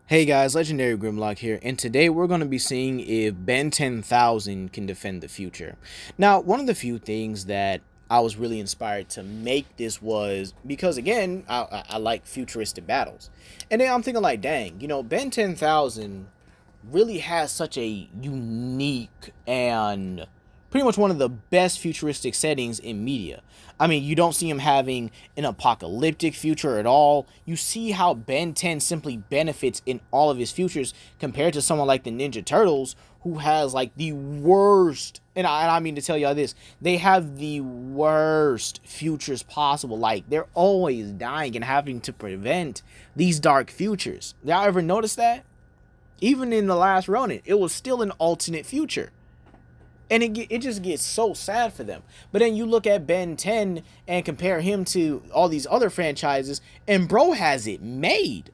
Hey guys, Legendary Grimlock here, and today we're going to be seeing if Ben 10,000 can defend the future. Now, one of the few things that I was really inspired to make this was because, again, I like futuristic battles. And then I'm thinking like, dang, Ben 10,000 really has such a unique and pretty much one of the best futuristic settings in media. I mean, you don't see him having an apocalyptic future at all. You see how Ben 10 simply benefits in all of his futures compared to someone like the Ninja Turtles, who has like the worst, and I mean to tell y'all this, they have the worst futures possible. Like, they're always dying and having to prevent these dark futures. Y'all ever notice that? Even in the last Ronin, it was still an alternate future. And it just gets so sad for them. But then you look at Ben 10 and compare him to all these other franchises, and bro has it made.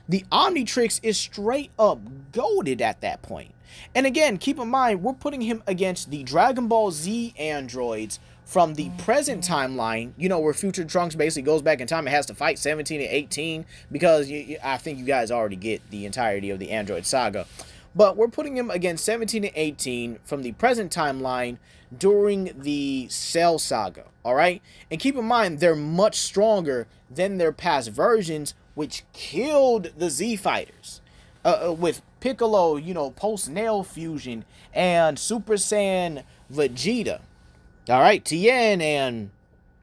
The Omnitrix is straight up goated at that point. And again, keep in mind, we're putting him against the Dragon Ball Z androids from the present timeline, where Future Trunks basically goes back in time and has to fight 17 and 18, because I think you guys already get the entirety of the android saga. But we're putting him against 17 and 18 from the present timeline during the Cell Saga, alright? And keep in mind, they're much stronger than their past versions, which killed the Z Fighters. With Piccolo, post-Nail Fusion, and Super Saiyan Vegeta. Alright, Tien and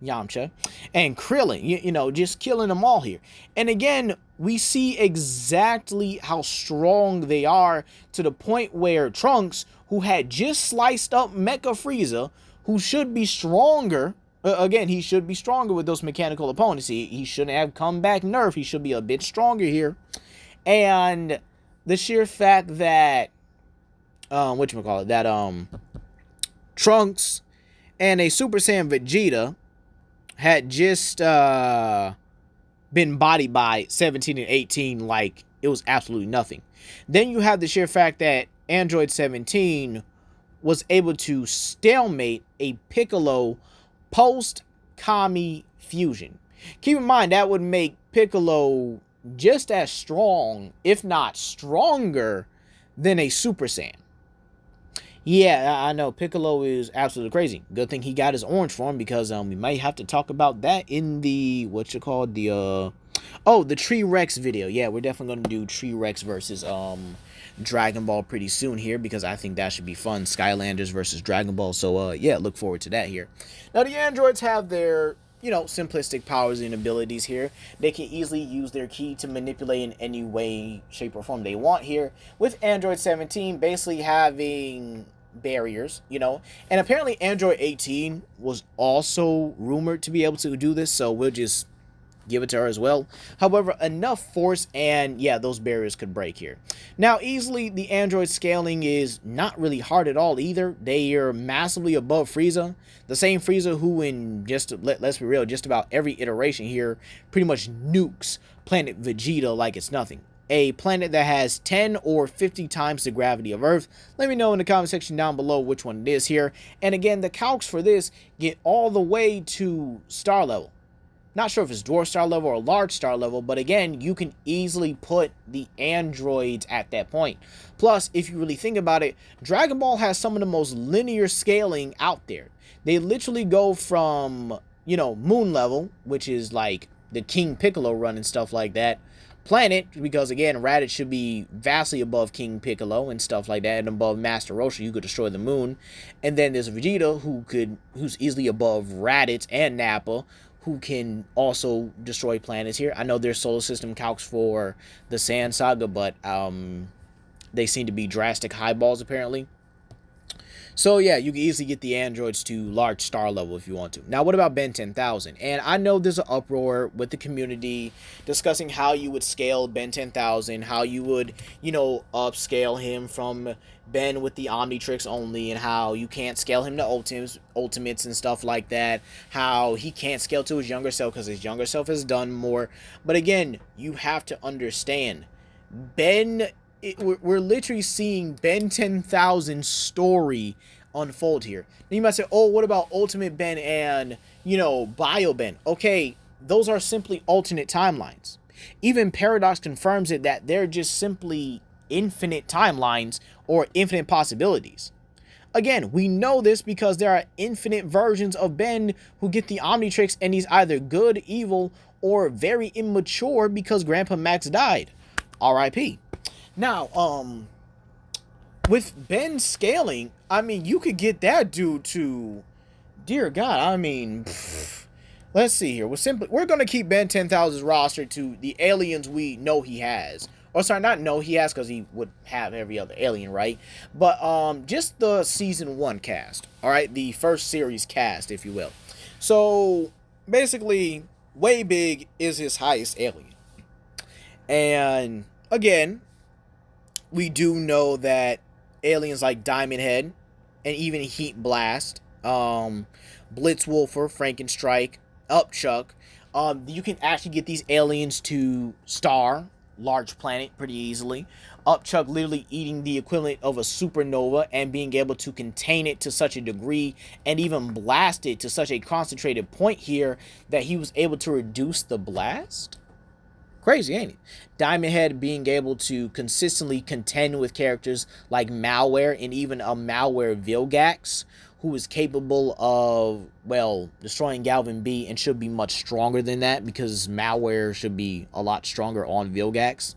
Yamcha, and Krillin, just killing them all here. And again, we see exactly how strong they are, to the point where Trunks, who had just sliced up Mecha Frieza, who should be stronger, again, he should be stronger with those mechanical opponents. He shouldn't have come back nerf. He should be a bit stronger here. And the sheer fact that, Trunks and a Super Saiyan Vegeta had just been bodied by 17 and 18 like it was absolutely nothing. Then you have the sheer fact that Android 17 was able to stalemate a Piccolo post-Kami fusion. Keep in mind, that would make Piccolo just as strong, if not stronger, than a Super Saiyan. Yeah, I know Piccolo is absolutely crazy. Good thing he got his orange form, because we might have to talk about that in the the Tree Rex video. Yeah, we're definitely gonna do Tree Rex versus Dragon Ball pretty soon here, because I think that should be fun. Skylanders versus Dragon Ball. So yeah, look forward to that here. Now the androids have their simplistic powers and abilities here. They can easily use their ki to manipulate in any way, shape, or form they want here. With Android 17 basically having barriers, and apparently Android 18 was also rumored to be able to do this, so we'll just give it to her as well. However, enough force and yeah, those barriers could break here. Now, easily the android scaling is not really hard at all either. They are massively above Frieza. The same Frieza who, in let's be real, just about every iteration here pretty much nukes planet Vegeta like it's nothing. A planet that has 10 or 50 times the gravity of Earth. Let me know in the comment section down below which one it is here. And again, the calcs for this get all the way to star level. Not sure if it's dwarf star level or large star level, but again, you can easily put the androids at that point. Plus, if you really think about it, Dragon Ball has some of the most linear scaling out there. They literally go from, moon level, which is like the King Piccolo run and stuff like that. Planet, because again, Raditz should be vastly above King Piccolo and stuff like that, and above Master Roshi, who could destroy the moon. And then there's Vegeta, who's easily above Raditz and Nappa, who can also destroy planets here. I know there's solar system calcs for the Sand Saga, but they seem to be drastic highballs apparently. So yeah, you can easily get the androids to large star level if you want to. Now, what about Ben 10,000? And I know there's an uproar with the community discussing how you would scale Ben 10,000, how you would, upscale him from Ben with the Omnitrix only, and how you can't scale him to ultimates and stuff like that. How he can't scale to his younger self because his younger self has done more. But again, you have to understand, we're literally seeing Ben 10,000 story unfold here. Now you might say, oh, what about Ultimate Ben and, Bio Ben? Okay, those are simply alternate timelines. Even Paradox confirms it that they're just simply infinite timelines or infinite possibilities. Again, we know this because there are infinite versions of Ben who get the Omnitrix, and he's either good, evil, or very immature because Grandpa Max died. R.I.P. Now, with Ben scaling, I mean, you could get that dude to, dear God, I mean, let's see here. We're gonna keep Ben 10,000's roster to the aliens we know he has. Or sorry, not know he has, because he would have every other alien, right? But just the season 1 cast. Alright, the first series cast, if you will. So basically, Way Big is his highest alien. And again, we do know that aliens like Diamond Head and even Heat Blast, Blitzwolfer, Frankenstrike, Upchuck, you can actually get these aliens to star large planet pretty easily. Upchuck literally eating the equivalent of a supernova and being able to contain it to such a degree and even blast it to such a concentrated point here that he was able to reduce the blast. Crazy, ain't it? Diamond Head being able to consistently contend with characters like Malware and even a Malware Vilgax, who is capable of, well, destroying Galvin B and should be much stronger than that because Malware should be a lot stronger on Vilgax.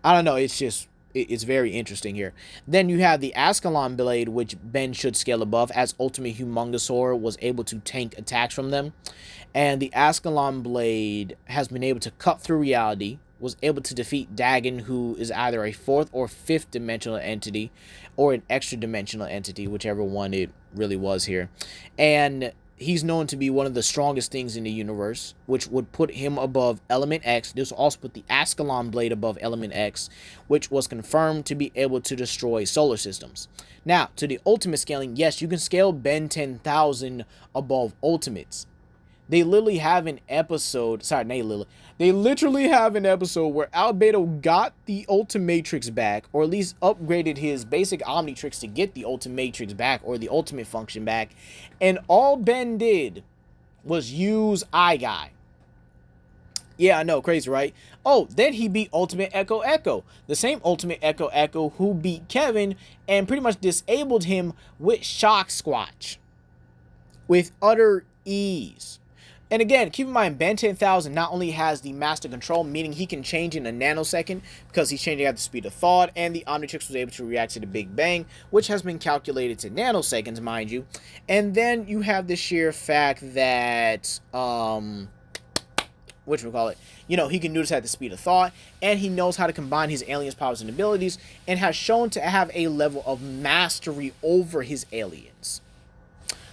I don't know, it's very interesting here. Then you have the Ascalon Blade, which Ben should scale above, as Ultimate Humongosaur was able to tank attacks from them. And the Ascalon Blade has been able to cut through reality, was able to defeat Dagon, who is either a 4th or 5th dimensional entity, or an extra dimensional entity, whichever one it really was here. And he's known to be one of the strongest things in the universe, which would put him above Element X. This will also put the Ascalon Blade above Element X, which was confirmed to be able to destroy solar systems. Now, to the ultimate scaling, yes, you can scale Ben 10,000 above ultimates. They literally have an episode, they literally have an episode where Albedo got the Ultimatrix back, or at least upgraded his basic Omnitrix to get the Ultimatrix back, or the Ultimate Function back, and all Ben did was use iGuy. Yeah, I know, crazy, right? Oh, then he beat Ultimate Echo Echo, the same Ultimate Echo Echo who beat Kevin and pretty much disabled him with Shock Squatch with utter ease. And again, keep in mind, Ben 10,000 not only has the Master Control, meaning he can change in a nanosecond because he's changing at the speed of thought, and the Omnitrix was able to react to the Big Bang, which has been calculated to nanoseconds, mind you. And then you have the sheer fact that, whatchamacallit, you know, he can do this at the speed of thought, and he knows how to combine his aliens' powers and abilities, and has shown to have a level of mastery over his aliens.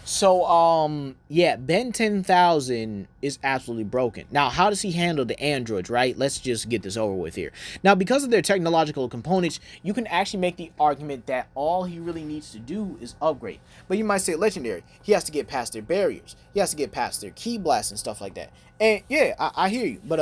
So, yeah, Ben 10,000 is absolutely broken. Now, how does he handle the androids, right? Let's just get this over with here. Now, because of their technological components, you can actually make the argument that all he really needs to do is upgrade. But you might say, Legendary, he has to get past their barriers. He has to get past their key blasts and stuff like that. And, yeah, I hear you. But,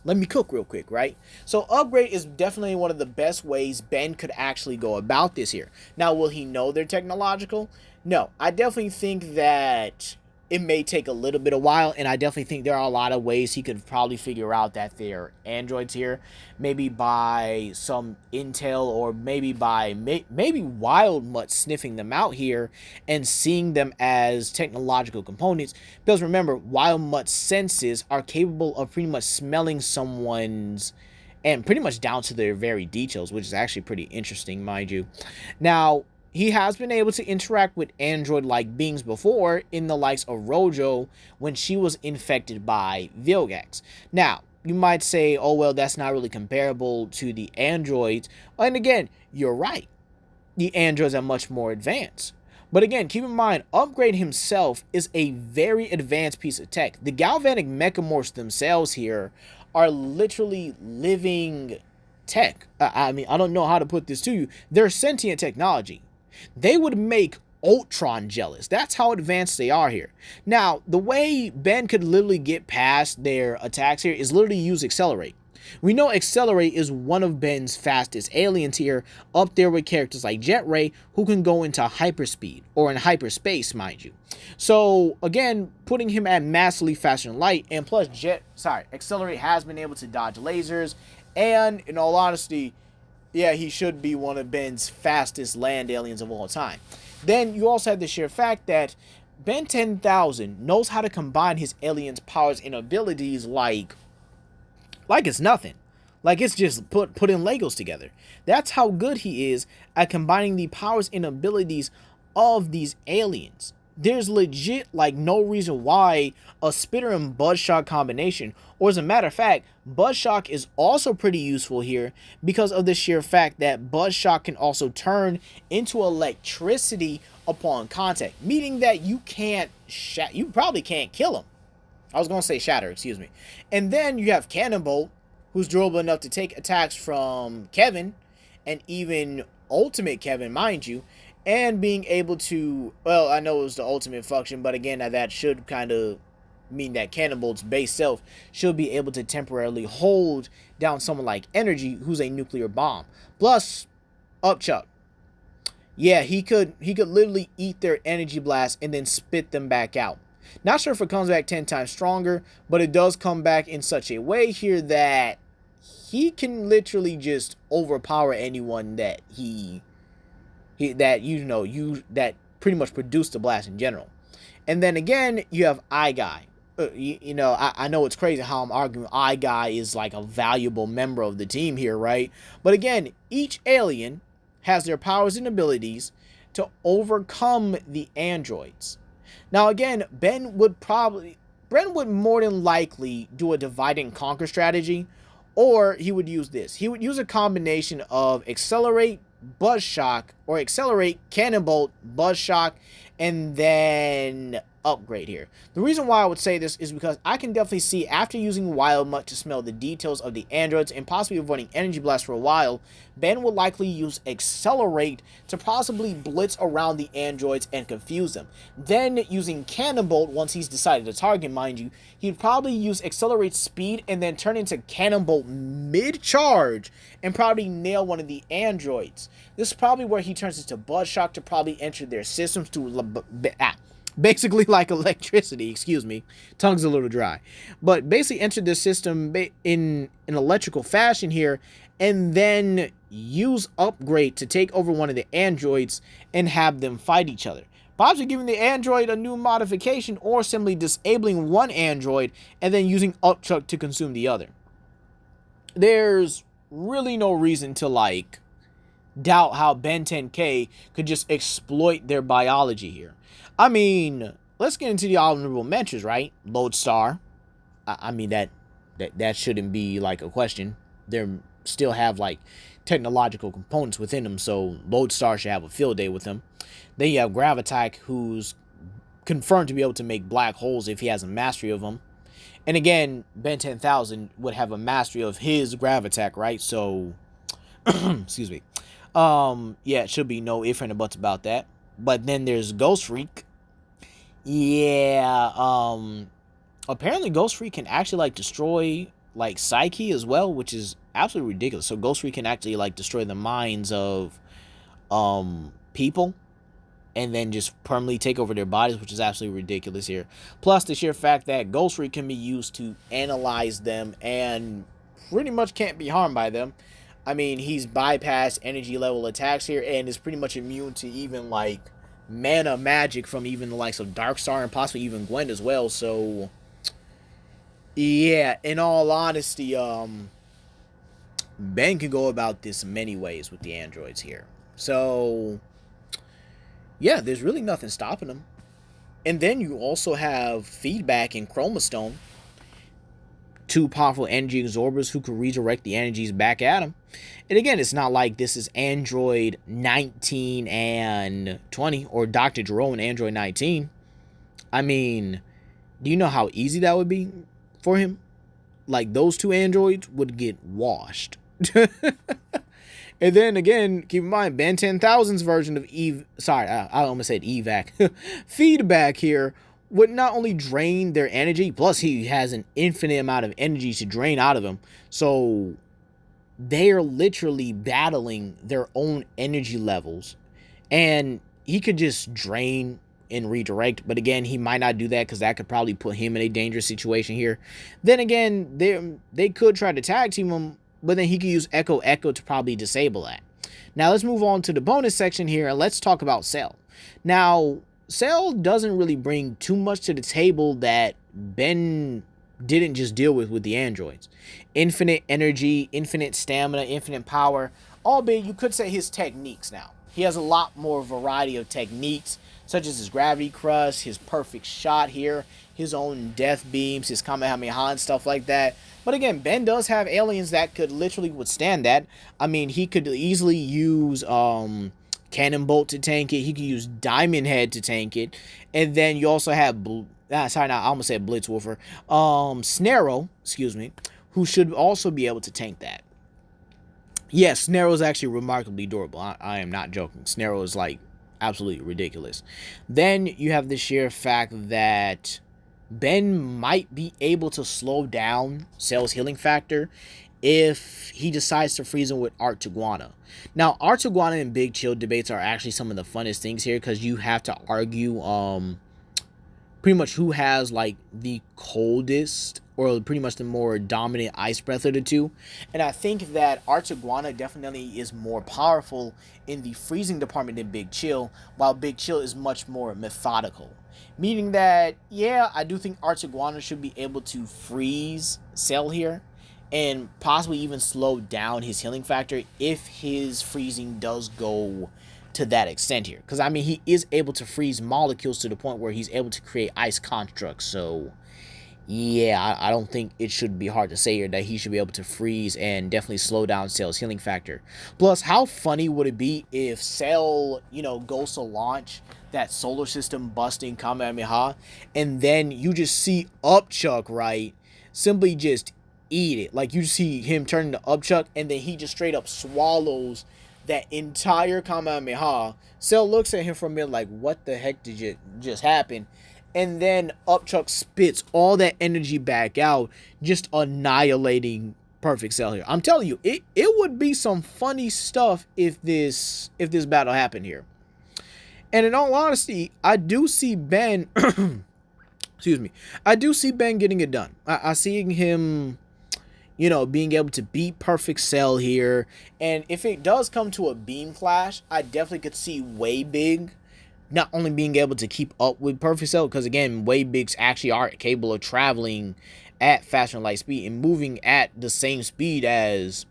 let me cook real quick, right? So upgrade is definitely one of the best ways Ben could actually go about this here. Now, will he know they're technological? No, I definitely think that it may take a little bit of while, and I definitely think there are a lot of ways he could probably figure out that they're androids here. Maybe by some intel, or maybe by maybe Wild Mutt sniffing them out here and seeing them as technological components. Because remember, Wild Mutt's senses are capable of pretty much smelling someone's, and pretty much down to their very details, which is actually pretty interesting, mind you. Now, he has been able to interact with android-like beings before in the likes of Rojo when she was infected by Vilgax. Now, you might say, oh, well, that's not really comparable to the androids. And again, you're right. The androids are much more advanced. But again, keep in mind, Upgrade himself is a very advanced piece of tech. The galvanic mechamorphs themselves here are literally living tech. I mean, I don't know how to put this to you. They're sentient technology. They would make Ultron jealous. That's how advanced they are here. Now, the way Ben could literally get past their attacks here is literally use Accelerate. We know Accelerate is one of Ben's fastest aliens here, up there with characters like Jet Ray, who can go into hyperspeed, or in hyperspace, mind you. So, again, putting him at massively faster than light, and plus Accelerate has been able to dodge lasers, and, in all honesty, yeah, he should be one of Ben's fastest land aliens of all time. Then, you also have the sheer fact that Ben 10,000 knows how to combine his alien's powers and abilities like it's nothing. Like it's just put in Legos together. That's how good he is at combining the powers and abilities of these aliens. There's legit like no reason why a Spitter and Buzzshock combination, or as a matter of fact, Buzzshock is also pretty useful here because of the sheer fact that Buzzshock can also turn into electricity upon contact, meaning that you probably can't kill him. I was going to say shatter, excuse me. And then you have Cannonbolt, who's durable enough to take attacks from Kevin, and even Ultimate Kevin, mind you, and being able to, well, I know it was the ultimate function, but again, that should kind of mean that Cannonbolt's base self should be able to temporarily hold down someone like Energy, who's a nuclear bomb. Plus, Upchuck. Yeah, he could literally eat their energy blast and then spit them back out. Not sure if it comes back 10 times stronger, but it does come back in such a way here that he can literally just overpower anyone that that pretty much produced the blast in general. And then again, you have Eye Guy. I know it's crazy how I'm arguing Eye Guy is like a valuable member of the team here, right? But again, each alien has their powers and abilities to overcome the androids. Now again, Ben would more than likely do a divide and conquer strategy, or he would use this. He would use a combination of Accelerate, Buzzshock, or Accelerate, Cannonbolt, Buzzshock, and then Upgrade here. The reason why I would say this is because I can definitely see, after using Wild Mutt to smell the details of the androids and possibly avoiding Energy Blast for a while, Ben will likely use Accelerate to possibly blitz around the androids and confuse them. Then, using Cannonbolt, once he's decided to target, mind you, he'd probably use Accelerate Speed and then turn into Cannonbolt mid-charge and probably nail one of the androids. This is probably where he turns into Buzzshock to probably enter their systems to basically like electricity, excuse me, tongue's a little dry, but basically enter the system in an electrical fashion here, and then use Upgrade to take over one of the androids and have them fight each other, possibly giving the android a new modification, or simply disabling one android and then using Upchuck to consume the other. There's really no reason to like doubt how Ben 10K could just exploit their biology here. I mean, let's get into the honorable mentions, right? Lodestar. I mean, that shouldn't be like a question. They still have like technological components within them, so Lodestar should have a field day with them. Then you have Gravitak, who's confirmed to be able to make black holes if he has a mastery of them. And again, Ben 10,000 would have a mastery of his Gravitak, right? So, excuse me. Yeah, it should be no ifs and buts about that. But then there's Ghost Freak. Yeah, apparently Ghost Freak can actually like destroy like Psyche as well, which is absolutely ridiculous. So Ghost Freak can actually like destroy the minds of people and then just permanently take over their bodies, which is absolutely ridiculous here. Plus the sheer fact that Ghost Freak can be used to analyze them and pretty much can't be harmed by them. I mean, he's bypassed energy level attacks here and is pretty much immune to even like mana magic from even the likes of Darkstar and possibly even Gwen as well. So yeah, in all honesty, Ben can go about this many ways with the androids here. So yeah, there's really nothing stopping him. And then you also have Feedback and Chromastone, two powerful energy absorbers who could redirect the energies back at him. And again, it's not like this is Android 19 and 20 or Dr. Jerome and Android 19. I mean, do you know how easy that would be for him? Like, those two androids would get washed. And then again, keep in mind, Ben 10,000's version of I almost said evac. Feedback here would not only drain their energy, plus he has an infinite amount of energy to drain out of him. So they are literally battling their own energy levels. And he could just drain and redirect. But again, he might not do that because that could probably put him in a dangerous situation here. Then again, they could try to tag team him, but then he could use Echo to probably disable that. Now let's move on to the bonus section here and let's talk about Cell. Now, Cell doesn't really bring too much to the table that Ben didn't just deal with the androids. Infinite energy, infinite stamina, infinite power, albeit you could say his techniques now. He has a lot more variety of techniques, such as his gravity crush, his perfect shot here, his own death beams, his Kamehameha and stuff like that. But again, Ben does have aliens that could literally withstand that. I mean, he could easily use Cannon Bolt to tank it. He could use Diamond Head to tank it. And then you also have, I almost said Blitzwolfer. Snarrow, excuse me, who should also be able to tank that. Yes, Snarrow is actually remarkably durable. I am not joking. Snarrow is like absolutely ridiculous. Then you have the sheer fact that Ben might be able to slow down Cell's healing factor if he decides to freeze him with Art Iguana. Now, Art Iguana and Big Chill debates are actually some of the funnest things here because you have to argue pretty much who has like the coldest or pretty much the more dominant ice breath of the two. And I think that Art Iguana definitely is more powerful in the freezing department than Big Chill, while Big Chill is much more methodical. Meaning that, yeah, I do think Art Iguana should be able to freeze Cell here and possibly even slow down his healing factor if his freezing does go to that extent here. Because, I mean, he is able to freeze molecules to the point where he's able to create ice constructs. So, yeah, I don't think it should be hard to say here that he should be able to freeze and definitely slow down Cell's healing factor. Plus, how funny would it be if Cell, goes to launch that solar system busting Kamehameha, and then you just see Upchuck, right, simply just eat it. Like, you see him turn to Upchuck, and then he just straight up swallows that entire Kamehameha. Cell looks at him for a minute like, what the heck did just happen? And then Upchuck spits all that energy back out, just annihilating Perfect Cell here. I'm telling you, it would be some funny stuff if this battle happened here. And in all honesty, I do see Ben excuse me. I do see Ben getting it done. I see him, being able to beat Perfect Cell here. And if it does come to a beam clash, I definitely could see Way Big not only being able to keep up with Perfect Cell, because again, Way Bigs actually are capable of traveling at faster than light speed and moving at the same speed as,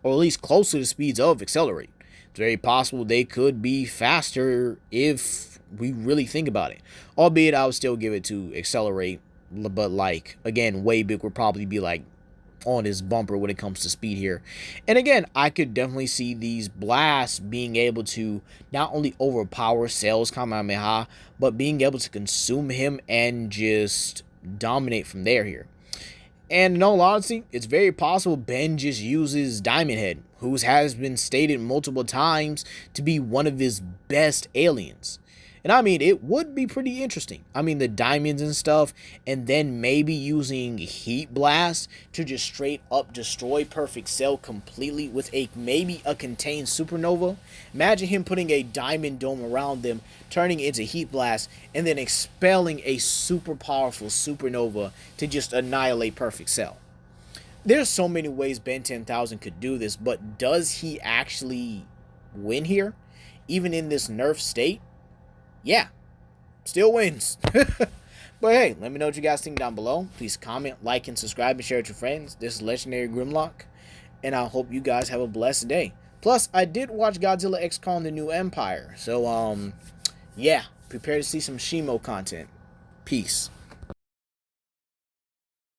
or at least close to the speeds of Accelerate. It's very possible they could be faster if we really think about it. Albeit, I would still give it to Accelerate, but like, again, Way Big would probably be like on his bumper when it comes to speed here. And again, I could definitely see these blasts being able to not only overpower Cell's Kamehameha, but being able to consume him and just dominate from there here. And in all honesty, it's very possible Ben just uses Diamond Head, who has been stated multiple times to be one of his best aliens. And I mean, it would be pretty interesting. I mean, the diamonds and stuff, and then maybe using Heat Blast to just straight up destroy Perfect Cell completely with maybe a contained supernova. Imagine him putting a diamond dome around them, turning it into Heat Blast, and then expelling a super powerful supernova to just annihilate Perfect Cell. There's so many ways Ben 10,000 could do this, but does he actually win here? Even in this nerf state? Yeah, still wins. But hey, let me know what you guys think down below. Please comment, like, and subscribe, and share with your friends. This is Legendary Grimlock, and I hope you guys have a blessed day. Plus, I did watch Godzilla X Kong: The New Empire, so yeah, prepare to see some Shimo content. Peace.